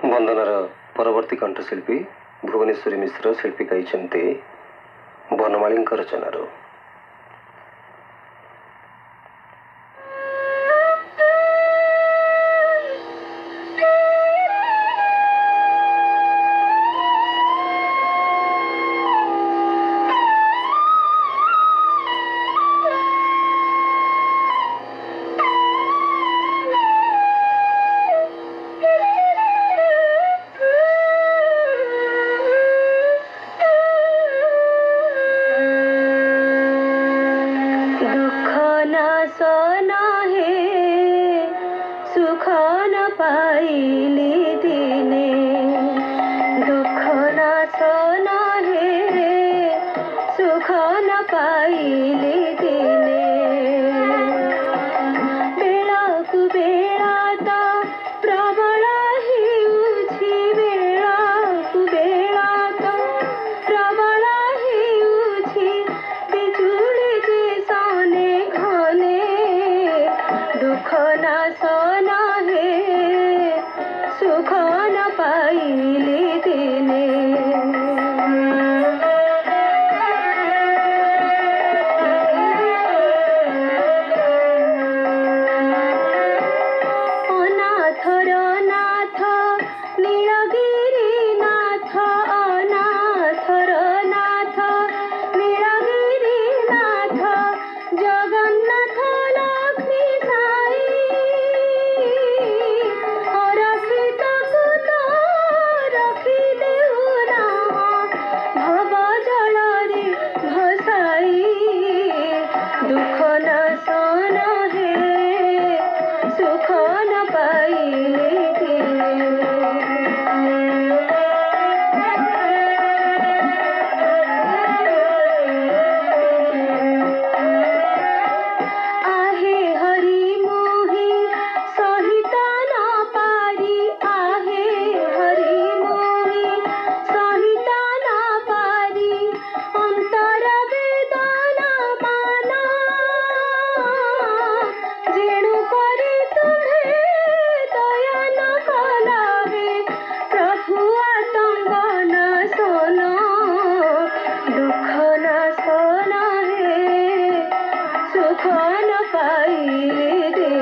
वंदनार परवर्ती कंठशिल्पी भुवनेश्वरी मिश्र शिल्पी गाई बनमाली रचनार सुख न पाइले दिने दुख न सन हे सुख न पाइले दिने बेलाकु बेला त प्रबल हेउछि बेलाकु बेला त प्रबल हेउछि बिजुली जे सने घने दुख न सन सुख न पाइले दिने अनाथर नाथ नीलगिरी नाथ अनाथर नाथ नीलगिरी नाथ जगन्नाथ लक्ष्मी साई दुख न सन हे सुख न पाइले आहे हरि मोहि सहित न पारी आहे हरि मोहि सहित न पारी अंतर वेदना जेणु करे तुम्हें दया न कलावे प्रभु आतंग न सन दुख न सन हे सुख न पाइले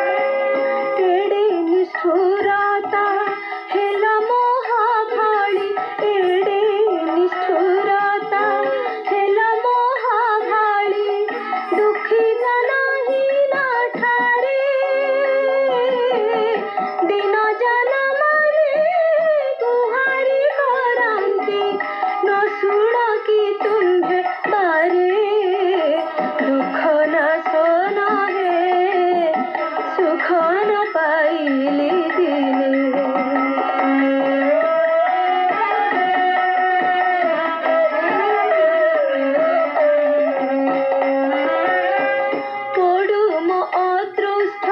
एड़े निष्ठुरता हेला मोह भाड़ी एड़े निष्ठुरता हेला मोह भाड़ी दुखी जनहीन ठारे दिन जनमरे गुहारी करंती न शुण कि तुम्हें बारे दुख न सन हे सुख न पाइले दिने पड़ुम अदृष्ट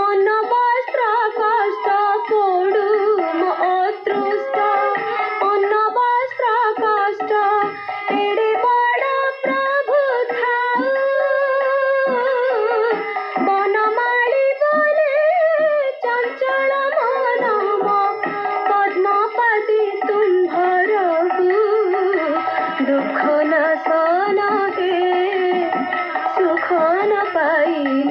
अन्नवस्त्र कष्ट पड़ुम अदृष्ट अन्नवस्त्र कष्ट एड़े बड़ प्रभु थाऊ बनमाली बोले चंचल मनम पद्मपति तुम्भरहु दुख न सन हे सुख न पाइले